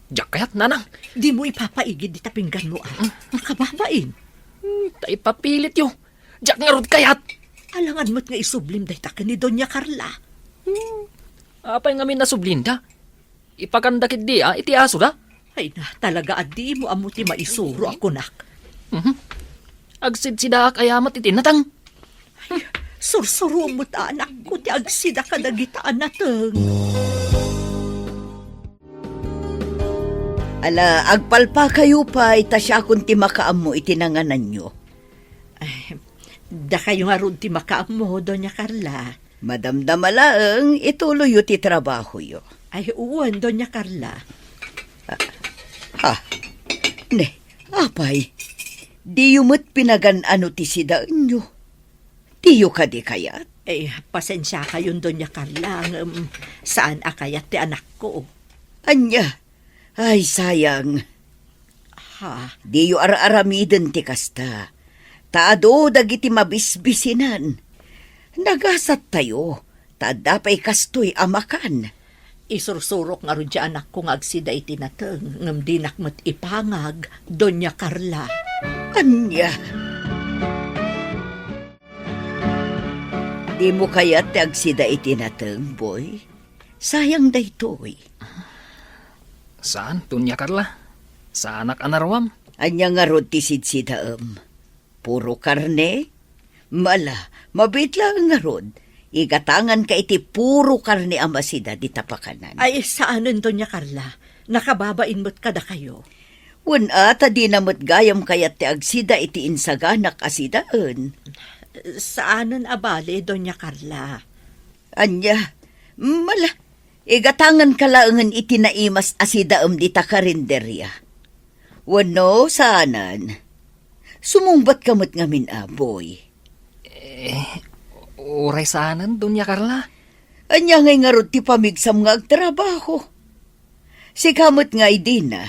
Diyak kayat nanang. Di mo ipapaigid di tapinggan mo Nakababain. Tay papilit yo. Diyak nga rod kayat. Alangan mo't nga isublim day takan ni Doña Carla. Apay nga min nasublinda. Ipagandakit di iti aso da. Ay na, talaga adi mo amuti maisuro ako nak. Agsid sida kayamat iti natang. Ay, sursuro mo't anak ko ti agsida ka nagitaan natang. Ala, agpalpa kayo pa, itasya kung ti makaam mo itinanganan nyo. Ay, da kayo nga ron ti makaam mo, Doña Carla. Madamdamalaang ituloy yu ti trabaho yo. Ay, uwan, Doña Carla. Ne, apay, di yumot pinagan-ano ti sidaan nyo. Di yu ka di kayat? Eh, pasensya kayon, Doña Carla. Saan akayat ti anak ko? Anya, ay sayang. Ha? Di yu ara-aramiden ti kasta. Taado dagiti mabisbisinan. Nagasat tayo. Taadapay kastoy amakan. Isursurok nga ron di anak ko nga agsida itinateng. Ngam dinak mo't ipangag, Doña Carla. Anya. Di mo kaya ti agsida itinateng, boy? Sayang daytoy. Saan, Doña Carla? Sa anak anarwam? Anya nga rod ti sidsidaem. Puro karne? Mala, mabitla nga rod. Igatangan ka iti puro karne amasida di tapakanan. Ay, saanon, Doña Carla? Nakababain mo't kada kayo. Wan ata di namot gayam kayat ti agsida iti insaganak asidaan. Saanon abale, Doña Carla? Anya, mala, igatangan kalaangan iti naimas asidaam di takarinderya. Wano, saanan? Sumungbat kamot ngamin aboy. Uray saanan, Doña Carla. Anya ngay nga rod ti pamigsam nga agtrabaho. Si kamot nga idina.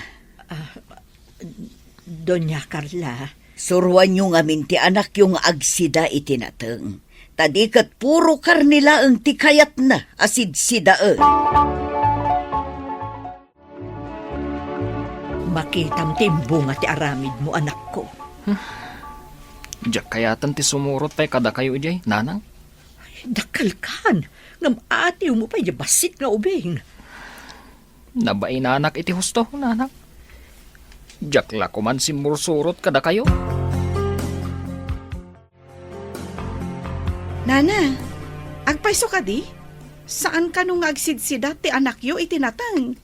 Doña Carla, Surwan nyo nga minti anak yung agsida itinateng. Tadikat puro karnila ang tikayat na asid sidaan. makitam timbunga ti aramid mo anak ko. Diyak kayatan ti sumurot pa'y kada kayo ijay, nanang. Dakal kan, ngam ati mo pa'y basit nga ubing. Nabain anak iti husto, nanang. Diyak la kuman simursurot kada kayo. Nana, agpaiso ka di? Saan ka nung agsidsida ti anak yo itinatang?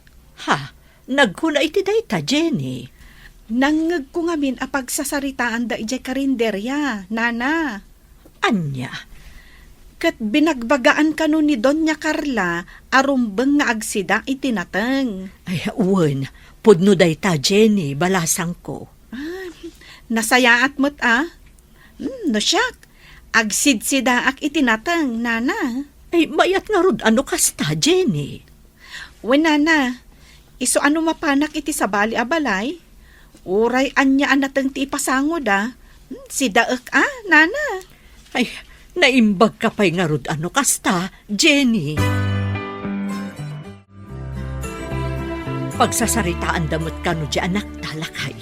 Ha, nagkuna iti dayta, Jenny. Nangag ko ngamin apag sasaritaan da ijay karinderya, Nana. Anya? Kat binagbagaan ka nun ni Doña Carla, arumbeng nga agsida itinatang. Ay, uwan. Pudno dayta, Jenny, balasang ko. Nasayaat mo't no siyak. Agsidsida ak itinatang, Nana. Ay, mayat nga rod, ano kasta, Jenny? Wen, Nana, iso ano mapanak iti sabali abalay? Uray anya anatang ti ipasangod, Si daek, Nana. Ay, naimbag ka pa'y nga rod, ano kasta, Jenny? Pagsasaritaan damot ka no di anak talakay.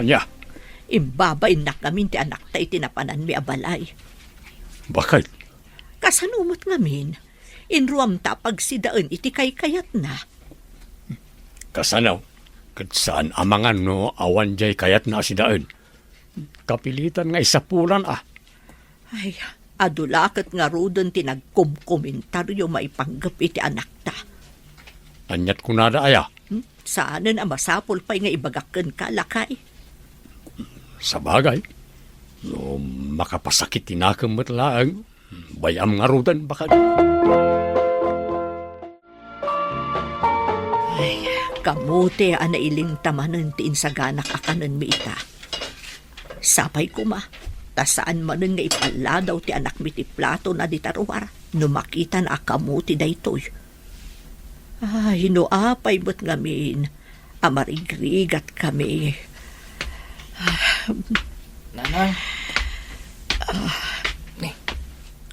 Anya? Imbabay na kami ti anak ta itinapanan mi abalay. Bakit? Kasanumot ngamin, inruam ta pagsidaan iti kayat na. Kasanaw, kat saan amangan no awan jay kayat na sidaan. Kapilitan nga isapulan Ay, adulakat nga rodon ti nagkumkomentaryo maipanggap iti anak ta. Anyat kunada aya. Saanan ang masapol pa'y nga ibagakan ka, lakay? Sa bagay. No, makapasakit tinakamot lang. Bayam nga rudan baka. Ay, kamote anailing tamanan ti insaganak akanan mi ita. Sapay ko ma, tasaan manen nga ipala daw ti anak mi ti plato na di taruar. No makita na kamote daytoy. Ay, noapay mo't ngamin. Amarigrigat kami. Nanang.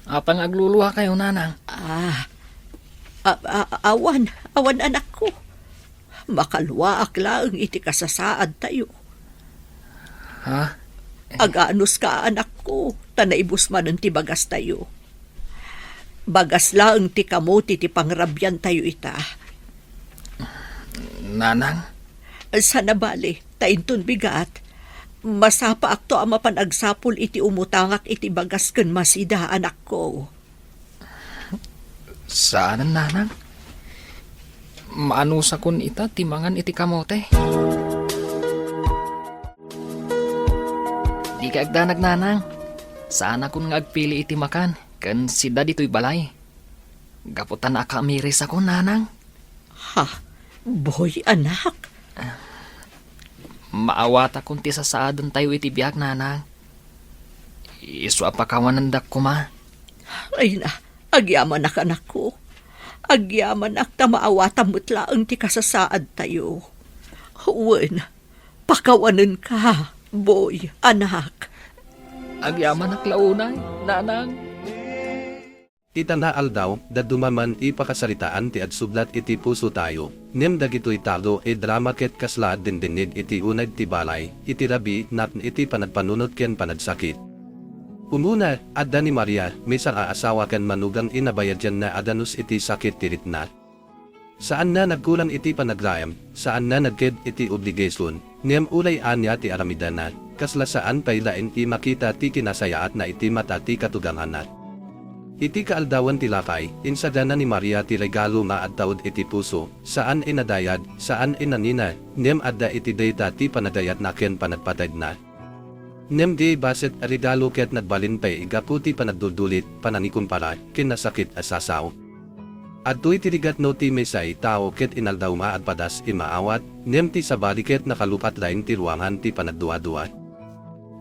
Apang agluluha kayo, nanang. Awan anak ko. Makalwaak lang iti kasasaad tayo. Ha? Aganos ka anak ko, tanaibus man ti bagas tayo. Bagas lang ti kamote ti pangrabyan tayo ita. Nanang? Sana bali, tainton bigat. Masapa akto ang mapanagsapol iti umutangak iti bagas ken masida anak ko. Saan, nanang? Maanusa kun ita timangan iti kamote. Di ka agdanag, nanang. Sana kun nga agpili iti makan, ken sida dito'y balay. Gaputan na akamiris ako, nanang. Ha? Boy, anak? Maawata kung ti sasaadan tayo iti biyak, nanang. Isu apakawanandak ko, ma. Ay na, agyaman anak ko. Agyaman ta maawata mutlaang ti kasasaad tayo. Uwan, pakawanan ka, boy, anak. Agyaman launay, nanang. Itanaal daw, dadumaman ipakasaritaan ti adsublat iti puso tayo. Nem dagitoy talo drama ket kasla dindinid iti unad ti balay, iti rabi nat iti panagpanunot ken panagsakit. Umuna, adda ni Maria, misang aasawa ken manugang inabayad dyan na adanus iti sakit ti ritna. Saan na nagkulang iti panagrayam, saan na nagked iti obligasyon, nem ulay anya ti aramidana, kasla saan pailain ti makita ti kinasayaat na iti mata ti katuganganat. Iti kaaldawan ti lakay, insadana ni Maria ti regalo maadtawd iti puso, saan inadayad, saan inanina, nem adda iti data ti panadayat na ken panagpatad na. Nem di baset regalo ket nagbalin pay igaputi panagdudulit, pananikumpara, kinasakit asasaw. Adtoy tirigat no ti mesay tao ket inaldaw maadpadas imaawat, nem ti sabali ket nakalupat lain ti ruangan ti panagduwa-duwa.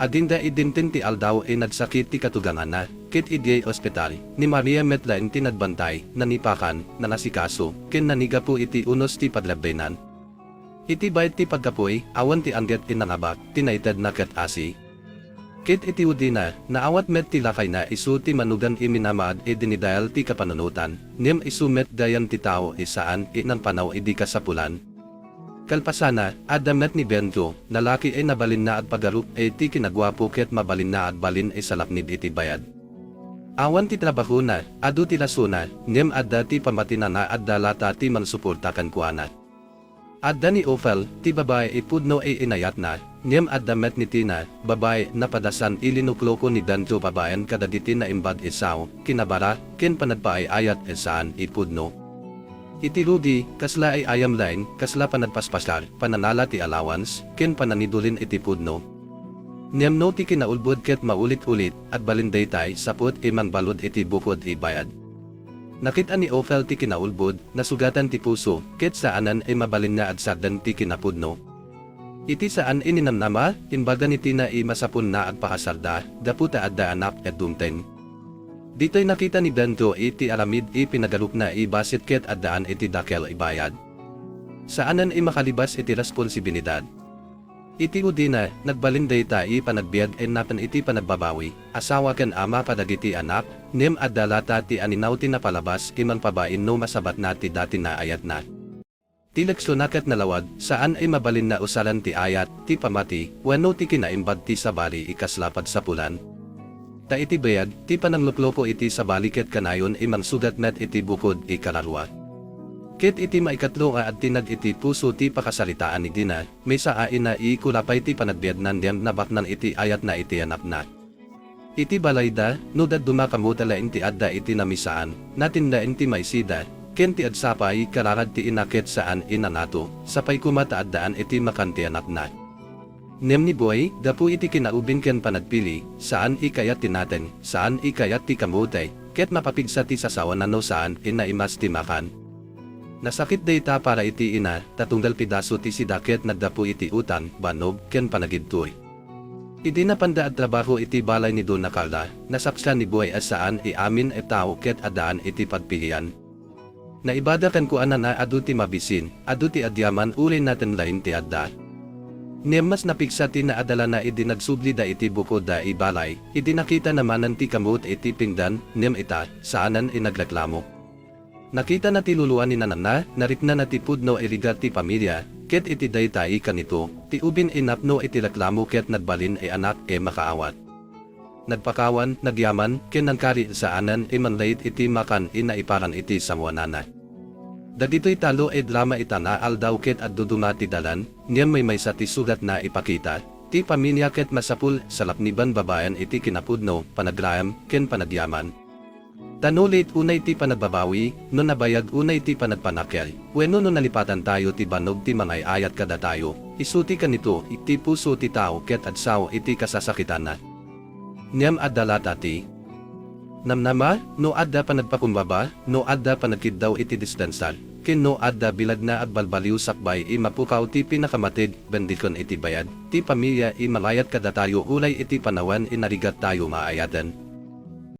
Adinda idintin ti aldaw ay nagsakit ti katugangan na, kit idiay ospital, ni Maria Metlain tinadbantay, nanipakan, nanasikaso, ken naniga po iti unos ti padlabbenan. Iti bayt ti pagkapoy, awan ti angget tinangabak, tinaited na ket asi. Kit iti udina, naawat met ti lakay na isu ti manugan iminamaad e dinidayal ti kapanunutan, nim isu met dayan ti tao isaan inang panaw idi kasapulan. Kalpasana, adamet ni Bento, nalaki ay nabalin na at pagarup ay ti kinagwapo ket mabalin na at balin ay salapnid iti bayad. Awan ti trabaho na, adu ti lasuna, nim adda ti pamatina na at dalata ti mansuportakan kuana. Adda ni Ophel, ti babae ipudno ay inayat na, nim adamet ni Tina, babae na padasan ilinukloko ni Danto babayan kadaditi na imbad isaw, kinabara, ken panadpa ay ayat isaan ipudno. Iti Rudy, kasla ay ayam line, kasla panadpaspasar, pananala ti allowance, ken pananidulin iti pudno. Niyamno ti kinaulbod ket maulit-ulit, at balinday tay sapot imang balod iti bukod ibayad. Nakita ni Ophel ti kinaulbod, nasugatan ti puso, ket saanan ay mabalin na at sardan ti kinapudno. Iti saan ininamnama, imbaga ni Tina ay masapun na at pakasarda, daputa adda anak at dumten. Dito'y nakita ni Bento iti aramid pinagalup na basit ket addaan iti dakel ibayad. Saanan makalibas iti responsibilidad. Iti udina, nagbalinday ta panagbiag napan iti panagbabawi, asawa ken ama padagiti anak, nim addalata ti aninaw ti napalabas iman pabain no masabat na ti dati na ayat na. Ti leksonakat nalawag, saan ay mabalin na usalan ti ayat, ti pamati, wano ti kinaimbad ti sabali ikaslapad sa pulan. Ta iti bayag, ti panangluplopo iti sa baliket kanayon imang sudat met iti bukod ikararwa. Ket iti maikatlo at tinag iti puso ti pakasaritaan ni Dina, may saain na ikulapay ti panagbiad nandiyam na baknan iti ayat na iti anak na. Iti balayda, nudad dumakamutala inti adda iti namisaan, natin na inti maisida, ken ti adsapay kararad ti inaket saan inanato, sapay kumata addaan iti makanti anak na. Nem ni Boy, dapu iti kinaubin ken panagpili, saan ikayat tinaten, saan ikayat ti kamutay, ket mapapigsa ti sasawa na no saan inaimas ti makan. Nasakit dayta para iti ina, tatungdal pidaso ti sidaket nagdapu iti utan, banog, ken panagidtoy. Iti napanda at trabaho iti balay ni Dona Carla, nasaksyan ni Boy as saan iamin e tao ket adaan iti pagpilian. Naibada kan kuana na adu ti mabisin, adu ti adyaman uli natin lain ti adda. Mas napiksa ti na adala na nagsubli da iti bukod da ibalay, nakita naman ti kamut iti pingdan, ita, saanan nagreklamo. Nakita na ti luluan ni nanana, naripna na ti pudno irigat ti pamilya, ket iti daytay kanito, ti ubin inapno iti reklamo ket nagbalin anak makaawat. Nagpakawan, nagyaman, ken nangkari saanan manlait iti makan inaiparan iti samwanana. Dagito'y talo drama itana aldaw ket at dudumati dalan, niyam may sa ti sugat na ipakita, ti pamilya ket masapul salapniban babayan iti kinapudno, panagrayam, ken panagyaman. Tanulit unay ti panagbabawi, no nabayag unay ti panagpanakel, wenno no nalipatan tayo ti banog ti mangay ayat kada tayo, isuti kanito, iti puso ti tao ket adsaw iti kasasakitan na. Niyam addalata ti namnama, no adda panagpakumbaba, no adda panagkiddaw iti distansal, ken no adda bilad na at balbaliw sakbay mapukaw ti pinakamatid, bendikon iti bayad, ti pamilya malayat kada tayo ulay iti panawan inarigat tayo maayatan,